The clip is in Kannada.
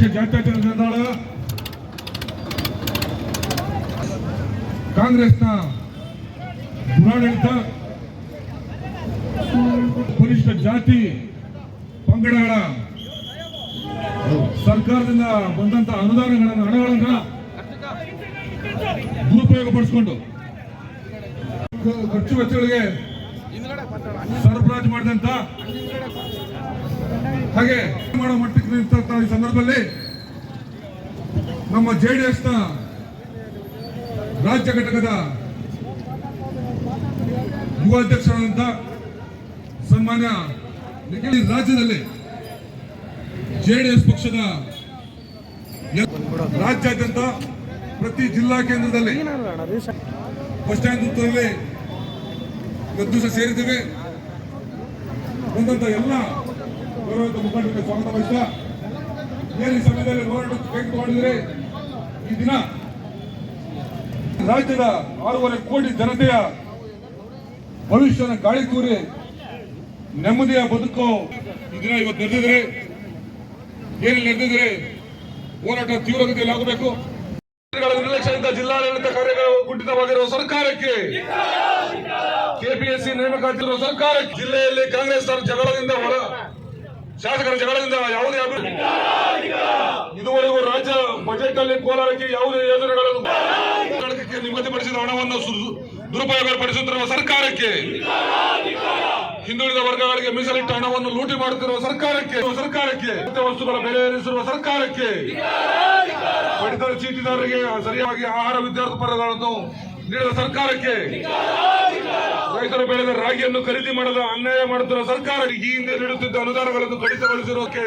ಪ್ರದೇಶ ಜಾತ್ಯತೀತ ಜನತಾದಳ ಕಾಂಗ್ರೆಸ್ನ ದುರಾಡಳಿತ ಪರಿಶಿಷ್ಟ ಜಾತಿ ಪಂಗಡಗಳ ಸರ್ಕಾರದಿಂದ ಬಂದಂತ ಹಣಗಳನ್ನ ದುರುಪಯೋಗಪಡಿಸಿಕೊಂಡು ಖರ್ಚು ವೆಚ್ಚಗಳಿಗೆ ಸರಬರಾಜು ಮಾಡಿದಂತ ಹಾಗೆ ಮಾಡೋ ಮಟ್ಟಕ್ಕೆ ನಿಂತ ಈ ಸಂದರ್ಭದಲ್ಲಿ ನಮ್ಮ ಜೆಡಿಎಸ್ನ ರಾಜ್ಯ ಘಟಕದ ಯುವ ಅಧ್ಯಕ್ಷರಾದಂತ ಸನ್ಮಾನ್ಯ ರಾಜ್ಯದಲ್ಲಿ ಜೆಡಿಎಸ್ ಪಕ್ಷದ ರಾಜ್ಯಾದ್ಯಂತ ಪ್ರತಿ ಜಿಲ್ಲಾ ಕೇಂದ್ರದಲ್ಲಿ ಬಸ್ ಸ್ಟ್ಯಾಂಡ್ ವೃತ್ತದಲ್ಲಿ ಇವತ್ತು ದಿವಸ ಸೇರಿದ್ದೇವೆ. ಬಂದಂತ ಎಲ್ಲ ಗೌರವಿತ ಮುಖಂಡರಿಗೆ ಸ್ವಾಗತ ವಹಿಸ್ತಾ ಏನು ಈ ಸಮಯದಲ್ಲಿ ಹೋರಾಟಕ್ಕೆ ಕೈ ಮಾಡಿದರೆ ಈ ದಿನ ರಾಜ್ಯದ 6.5 ಕೋಟಿ ಜನತೆಯ ಭವಿಷ್ಯನ ಗಾಳಿ ತೂರಿ ನೆಮ್ಮದಿಯ ಬದುಕು ಈ ದಿನ ಇವತ್ತು ನಡೆದಿದ್ರೆ ಏನೆಲ್ಲ ನಡೆದಿದ್ರೆ ಹೋರಾಟ ತೀವ್ರಗತಿಯಲ್ಲಿ ಆಗಬೇಕು. ನಿರ್ಲಕ್ಷ್ಯದಿಂದ ಜಿಲ್ಲಾಡಳಿತ ಕಾರ್ಯಗಳು ಕುಂಠಿತವಾಗಿರುವ ಸರ್ಕಾರಕ್ಕೆ, ಕೆಪಿಎಸ್ಸಿ ನೇಮಕಾತಿ ಇರುವ ಸರ್ಕಾರಕ್ಕೆ, ಜಿಲ್ಲೆಯಲ್ಲಿ ಕಾಂಗ್ರೆಸ್ ಜಗಳದಿಂದ ಶಾಸಕರ ಜಗಳದಿಂದ ಯಾವುದೇ ಇದುವರೆಗೂ ರಾಜ್ಯ ಬಜೆಟ್ ಅಲ್ಲಿ ಕೋಲಾರಕ್ಕೆ ಯಾವುದೇ ಯೋಜನೆಗಳನ್ನು ನಿಗದಿಪಡಿಸಿದ ಹಣವನ್ನು ದುರುಪಯೋಗಪಡಿಸುತ್ತಿರುವ ಸರ್ಕಾರಕ್ಕೆ, ಹಿಂದುಳಿದ ವರ್ಗಗಳಿಗೆ ಮೀಸಲಿಟ್ಟ ಹಣವನ್ನು ಲೂಟಿ ಮಾಡುತ್ತಿರುವ ಸರ್ಕಾರಕ್ಕೆ ವಸ್ತುಗಳ ಬೆಲೆ ಏರಿಸಿರುವ ಸರ್ಕಾರಕ್ಕೆ, ಪಡಿತರ ಚೀಟಿದಾರರಿಗೆ ಸರಿಯಾಗಿ ಆಹಾರ ವಿದ್ಯಾರ್ಥಿ ಪರಗಳನ್ನು ನೀಡಿದ ಸರ್ಕಾರಕ್ಕೆ, ರೈತರು ಬೆಳೆದ ರಾಗಿಯನ್ನು ಖರೀದಿ ಮಾಡದ ಅನ್ಯಾಯ ಮಾಡುತ್ತಿರುವ ಸರ್ಕಾರ, ಈ ಹಿಂದೆ ನೀಡುತ್ತಿದ್ದ ಅನುದಾನಗಳನ್ನು ಕಡಿತಗೊಳಿಸಿರೋಕೆ